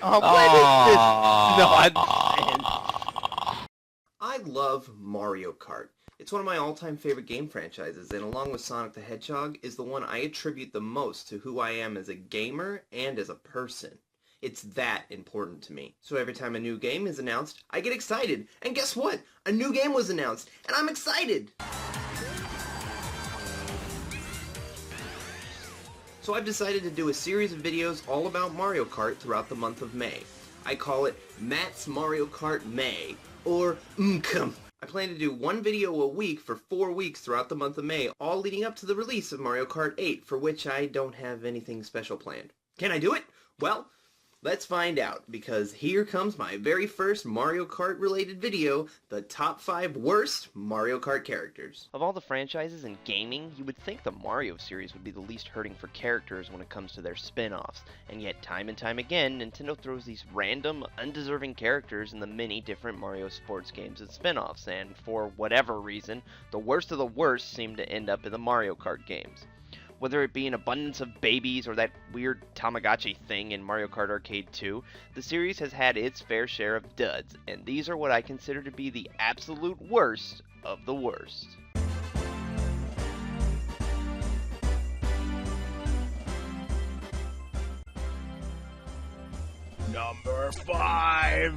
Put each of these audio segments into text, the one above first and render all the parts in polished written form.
What is this Oh. nonsense? I love Mario Kart. It's one of my all-time favorite game franchises, and along with Sonic the Hedgehog, is the one I attribute the most to who I am as a gamer and as a person. It's that important to me. So every time a new game is announced, I get excited. And guess what? A new game was announced, and I'm excited! So I've decided to do a series of videos all about Mario Kart throughout the month of May. I call it Matt's Mario Kart May, or MKM. I plan to do one video a week for 4 weeks throughout the month of May, all leading up to the release of Mario Kart 8, for which I don't have anything special planned. Can I do it? Well, let's find out, because here comes my very first Mario Kart related video, the top 5 worst Mario Kart characters. Of all the franchises in gaming, you would think the Mario series would be the least hurting for characters when it comes to their spin-offs, and yet time and time again, Nintendo throws these random, undeserving characters in the many different Mario sports games and spin-offs, and for whatever reason, the worst of the worst seem to end up in the Mario Kart games. Whether it be an abundance of babies or that weird Tamagotchi thing in Mario Kart Arcade 2, the series has had its fair share of duds, and these are what I consider to be the absolute worst of the worst. Number 5.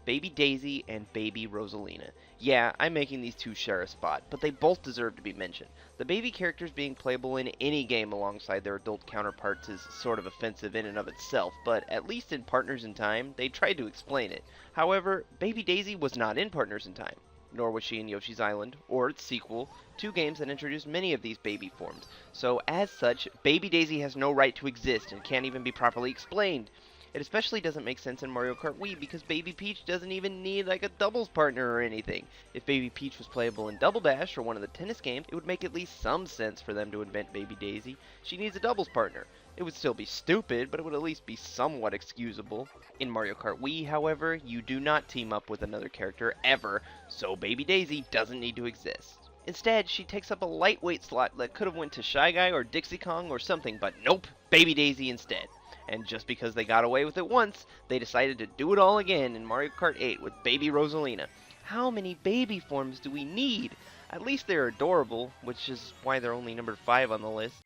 Baby Daisy and Baby Rosalina. Yeah, I'm making these two share a spot, but they both deserve to be mentioned. The baby characters being playable in any game alongside their adult counterparts is sort of offensive in and of itself, but at least in Partners in Time, they tried to explain it. However, Baby Daisy was not in Partners in Time, nor was she in Yoshi's Island, or its sequel, two games that introduced many of these baby forms. So as such, Baby Daisy has no right to exist and can't even be properly explained. It especially doesn't make sense in Mario Kart Wii because Baby Peach doesn't even need like a doubles partner or anything. If Baby Peach was playable in Double Dash or one of the tennis games, it would make at least some sense for them to invent Baby Daisy. She needs a doubles partner. It would still be stupid, but it would at least be somewhat excusable. In Mario Kart Wii, however, you do not team up with another character ever, so Baby Daisy doesn't need to exist. Instead, she takes up a lightweight slot that could have went to Shy Guy or Dixie Kong or something, but nope, Baby Daisy instead. And just because they got away with it once, they decided to do it all again in Mario Kart 8 with Baby Rosalina. How many baby forms do we need? At least they're adorable, which is why they're only number 5 on the list.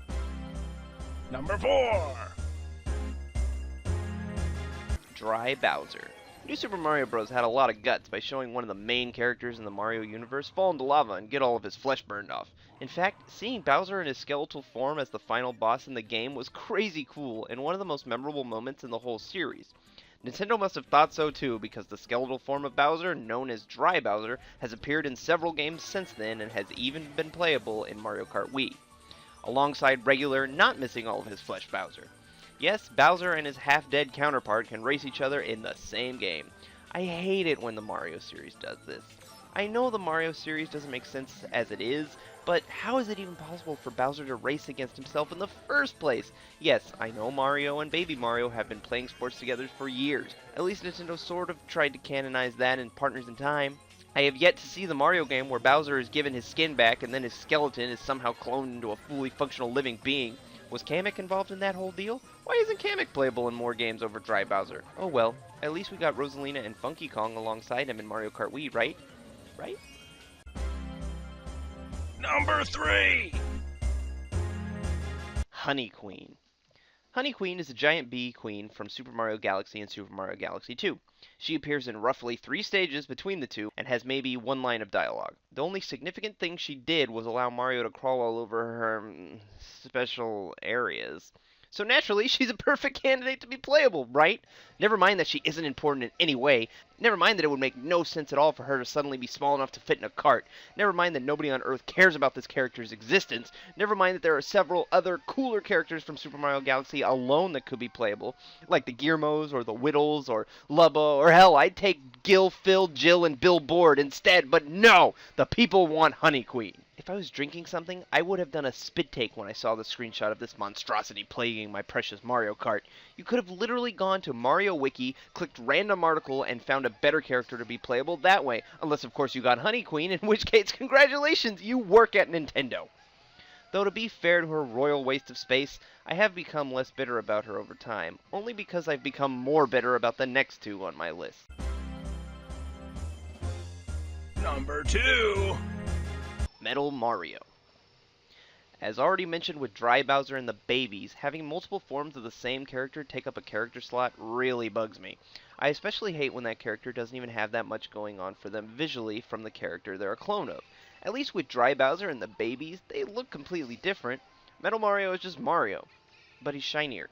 Number 4. Dry Bowser. New Super Mario Bros. Had a lot of guts by showing one of the main characters in the Mario universe fall into lava and get all of his flesh burned off. In fact, seeing Bowser in his skeletal form as the final boss in the game was crazy cool and one of the most memorable moments in the whole series. Nintendo must have thought so too, because the skeletal form of Bowser, known as Dry Bowser, has appeared in several games since then and has even been playable in Mario Kart Wii, alongside regular, not missing all of his flesh Bowser. Yes, Bowser and his half-dead counterpart can race each other in the same game. I hate it when the Mario series does this. I know the Mario series doesn't make sense as it is, but how is it even possible for Bowser to race against himself in the first place? Yes, I know Mario and Baby Mario have been playing sports together for years. At least Nintendo sort of tried to canonize that in Partners in Time. I have yet to see the Mario game where Bowser is given his skin back and then his skeleton is somehow cloned into a fully functional living being. Was Kamek involved in that whole deal? Why isn't Kamek playable in more games over Dry Bowser? Oh well, at least we got Rosalina and Funky Kong alongside him in Mario Kart Wii, right? Right? Number 3. Honey Queen. Honey Queen is a giant bee queen from Super Mario Galaxy and Super Mario Galaxy 2. She appears in roughly 3 stages between the two and has maybe 1 line of dialogue. The only significant thing she did was allow Mario to crawl all over her special areas. So naturally, she's a perfect candidate to be playable, right? Never mind that she isn't important in any way. Never mind that it would make no sense at all for her to suddenly be small enough to fit in a cart. Never mind that nobody on Earth cares about this character's existence. Never mind that there are several other cooler characters from Super Mario Galaxy alone that could be playable, like the Gearmos or the Whittles or Lubba, or hell, I'd take Gil, Phil, Jill, and Bill Board instead, but no! The people want Honey Queen. If I was drinking something, I would have done a spit take when I saw the screenshot of this monstrosity plaguing my precious Mario Kart. You could have literally gone to Mario Wiki, clicked random article, and found a better character to be playable that way. Unless, of course, you got Honey Queen, in which case, congratulations, you work at Nintendo. Though to be fair to her royal waste of space, I have become less bitter about her over time, only because I've become more bitter about the next two on my list. Number 2. Metal Mario. As already mentioned with Dry Bowser and the Babies, having multiple forms of the same character take up a character slot really bugs me. I especially hate when that character doesn't even have that much going on for them visually from the character they're a clone of. At least with Dry Bowser and the Babies, they look completely different. Metal Mario is just Mario, but he's shinier.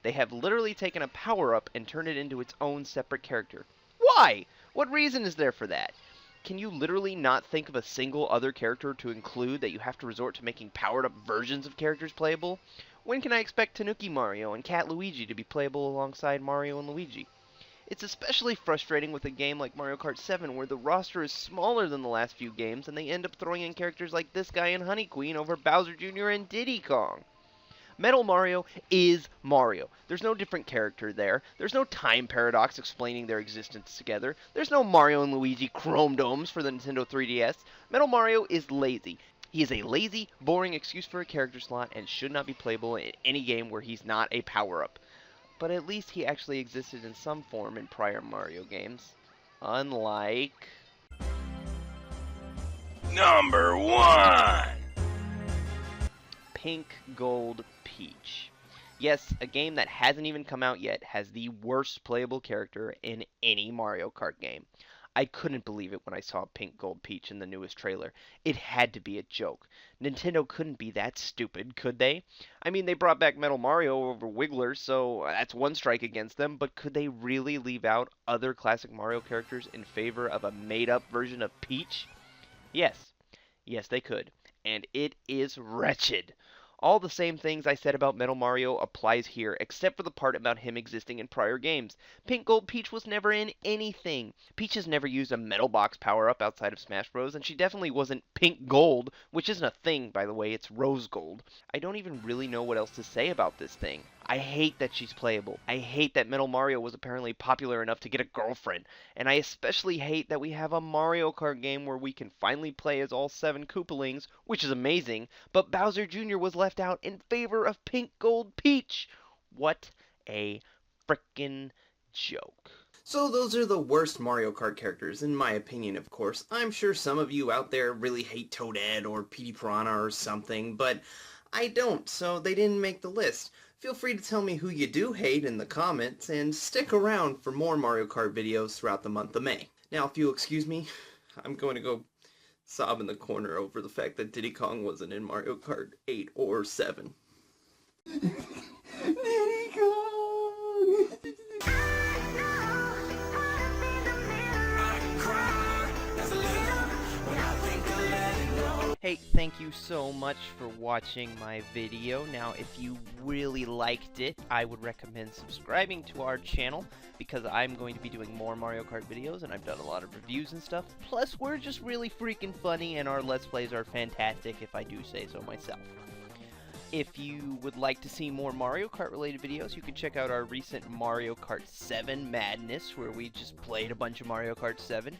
They have literally taken a power-up and turned it into its own separate character. Why? What reason is there for that? Can you literally not think of a single other character to include that you have to resort to making powered-up versions of characters playable? When can I expect Tanuki Mario and Cat Luigi to be playable alongside Mario and Luigi? It's especially frustrating with a game like Mario Kart 7 where the roster is smaller than the last few games and they end up throwing in characters like this guy and Honey Queen over Bowser Jr. and Diddy Kong. Metal Mario is Mario. There's no different character there. There's no time paradox explaining their existence together. There's no Mario and Luigi Chrome Domes for the Nintendo 3DS. Metal Mario is lazy. He is a lazy, boring excuse for a character slot and should not be playable in any game where he's not a power-up. But at least he actually existed in some form in prior Mario games. Unlike... Number 1. Pink Gold Peach. Yes, a game that hasn't even come out yet has the worst playable character in any Mario Kart game. I couldn't believe it when I saw Pink Gold Peach in the newest trailer. It had to be a joke. Nintendo couldn't be that stupid, could they? I mean, they brought back Metal Mario over Wiggler, so that's one strike against them, but could they really leave out other classic Mario characters in favor of a made-up version of Peach? Yes. Yes, they could. And it is wretched. All the same things I said about Metal Mario applies here, except for the part about him existing in prior games. Pink Gold Peach was never in anything. Peach has never used a Metal Box power-up outside of Smash Bros, and she definitely wasn't Pink Gold, which isn't a thing, by the way, it's Rose Gold. I don't even really know what else to say about this thing. I hate that she's playable. I hate that Metal Mario was apparently popular enough to get a girlfriend. And I especially hate that we have a Mario Kart game where we can finally play as all 7 Koopalings, which is amazing, but Bowser Jr. was left out in favor of Pink Gold Peach. What a frickin' joke. So those are the worst Mario Kart characters, in my opinion, of course. I'm sure some of you out there really hate Toadette or Petey Piranha or something, but I don't, so they didn't make the list. Feel free to tell me who you do hate in the comments, and stick around for more Mario Kart videos throughout the month of May. Now, if you'll excuse me, I'm going to go sob in the corner over the fact that Diddy Kong wasn't in Mario Kart 8 or 7. Diddy Kong! Hey, thank you so much for watching my video. Now, if you really liked it, I would recommend subscribing to our channel because I'm going to be doing more Mario Kart videos and I've done a lot of reviews and stuff. Plus, we're just really freaking funny and our Let's Plays are fantastic if I do say so myself. If you would like to see more Mario Kart related videos, you can check out our recent Mario Kart 7 Madness where we just played a bunch of Mario Kart 7.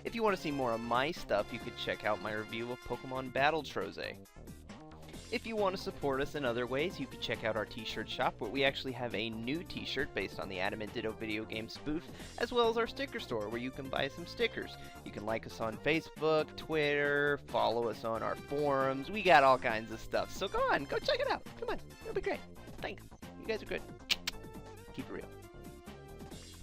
If you want to see more of my stuff, you could check out my review of Pokemon Battle Troze. If you want to support us in other ways, you can check out our t-shirt shop, where we actually have a new t-shirt based on the AdamantDitto video game spoof, as well as our sticker store, where you can buy some stickers. You can like us on Facebook, Twitter, follow us on our forums. We got all kinds of stuff, so go on, go check it out. Come on, it'll be great. Thanks. You guys are good.